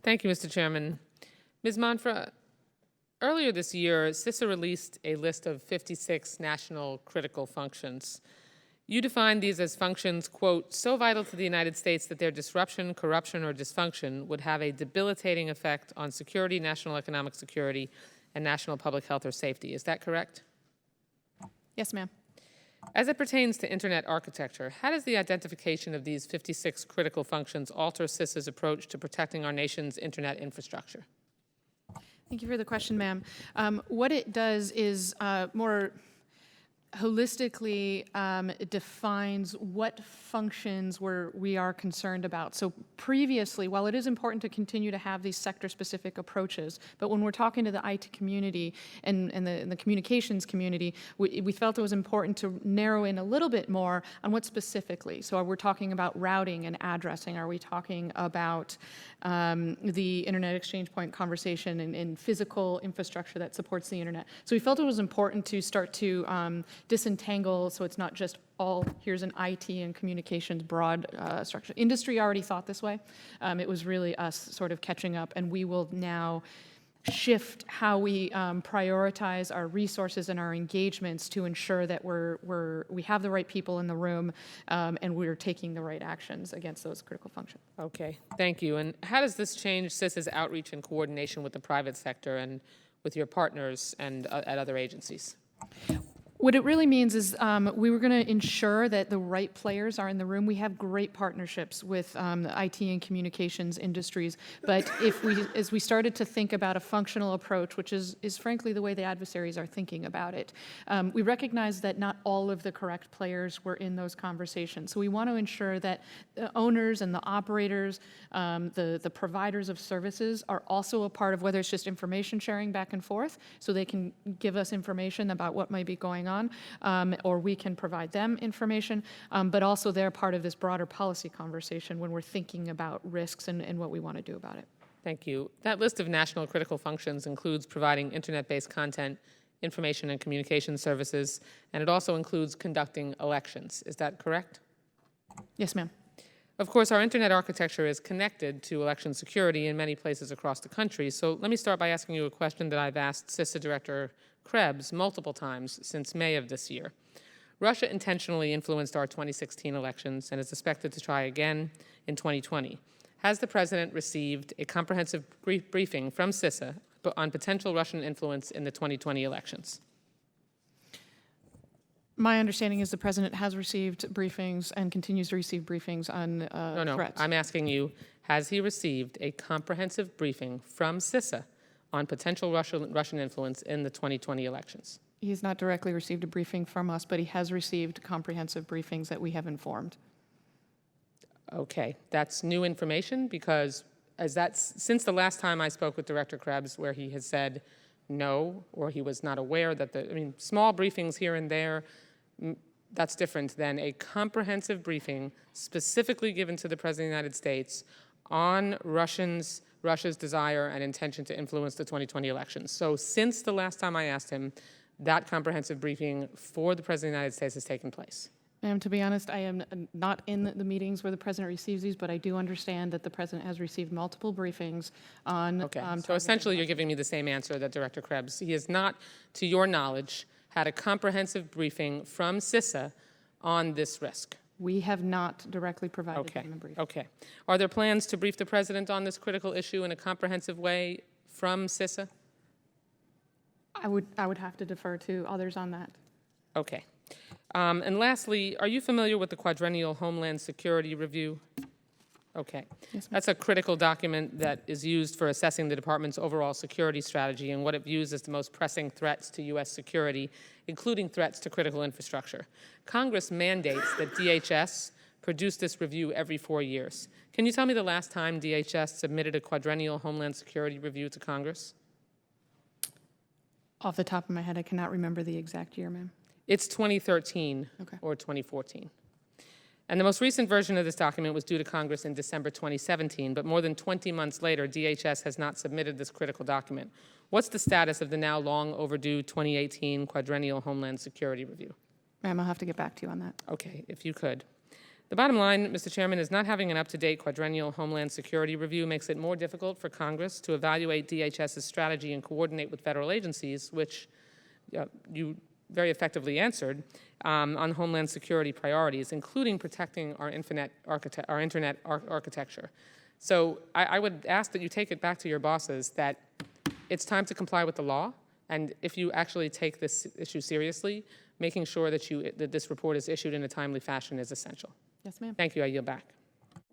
Thank you, Mr. Chairman. Ms. Manfra, earlier this year, CISA released a list of 56 national critical functions. You defined these as functions, quote, so vital to the United States that their disruption, corruption, or dysfunction would have a debilitating effect on security, national economic security, and national public health or safety. Is that correct? Yes, ma'am. As it pertains to Internet architecture, how does the identification of these 56 critical functions alter CISA's approach to protecting our nation's Internet infrastructure? Thank you for the question, ma'am. What it does is more holistically it defines what functions we are concerned about. So previously, while it is important to continue to have these sector-specific approaches, but when we're talking to the IT community and the communications community, we felt it was important to narrow in a little bit more on what specifically. So we're talking about routing and addressing. Are we talking about the Internet exchange point conversation and physical infrastructure that supports the Internet? So we felt it was important to start to disentangle, so it's not just all, here's an IT and communications broad structure. Industry already thought this way. It was really us sort of catching up, and we will now shift how we prioritize our resources and our engagements to ensure that we have the right people in the room and we're taking the right actions against those critical functions. Okay, thank you. And how does this change CISA's outreach and coordination with the private sector and with your partners and at other agencies? What it really means is we were going to ensure that the right players are in the room. We have great partnerships with the IT and communications industries, but as we started to think about a functional approach, which is frankly the way the adversaries are thinking about it, we recognize that not all of the correct players were in those conversations. So we want to ensure that the owners and the operators, the providers of services are also a part of whether it's just information sharing back and forth, so they can give us information about what might be going on, or we can provide them information, but also they're part of this broader policy conversation when we're thinking about risks and what we want to do about it. Thank you. That list of national critical functions includes providing Internet-based content, information and communication services, and it also includes conducting elections. Is that correct? Yes, ma'am. Of course, our Internet architecture is connected to election security in many places across the country. So let me start by asking you a question that I've asked CISA Director Krebs multiple times since May of this year. Russia intentionally influenced our 2016 elections and is expected to try again in 2020. Has the President received a comprehensive briefing from CISA on potential Russian influence in the 2020 elections? My understanding is the President has received briefings and continues to receive briefings on threats. I'm asking you, has he received a comprehensive briefing from CISA on potential Russian influence in the 2020 elections? He has not directly received a briefing from us, but he has received comprehensive briefings that we have informed. Okay, that's new information because since the last time I spoke with Director Krebs where he has said no, or he was not aware that small briefings here and there, that's different than a comprehensive briefing specifically given to the President of the United States on Russia's desire and intention to influence the 2020 elections. So since the last time I asked him, that comprehensive briefing for the President of the United States has taken place. Ma'am, to be honest, I am not in the meetings where the President receives these, but I do understand that the President has received multiple briefings on... Okay, so essentially you're giving me the same answer that Director Krebs. He has not, to your knowledge, had a comprehensive briefing from CISA on this risk. We have not directly provided him a briefing. Okay. Are there plans to brief the President on this critical issue in a comprehensive way from CISA? I would have to defer to others on that. Okay. And lastly, are you familiar with the Quadrennial Homeland Security Review? Okay. Yes, that's a critical document that is used for assessing the department's overall security strategy and what it views as the most pressing threats to U.S. security, including threats to critical infrastructure. Congress mandates that DHS produce this review every 4 years. Can you tell me the last time DHS submitted a Quadrennial Homeland Security Review to Congress? Off the top of my head, I cannot remember the exact year, ma'am. It's 2013 or 2014. And the most recent version of this document was due to Congress in December 2017, but more than 20 months later, DHS has not submitted this critical document. What's the status of the now long overdue 2018 Quadrennial Homeland Security Review? Ma'am, I'll have to get back to you on that. Okay, if you could. The bottom line, Mr. Chairman, is not having an up-to-date quadrennial Homeland Security review makes it more difficult for Congress to evaluate DHS's strategy and coordinate with federal agencies, which you very effectively answered, on Homeland Security priorities, including protecting our internet architecture. So I would ask that you take it back to your bosses that it's time to comply with the law, and if you actually take this issue seriously, making sure that this report is issued in a timely fashion is essential. Yes, ma'am. Thank you. I yield back.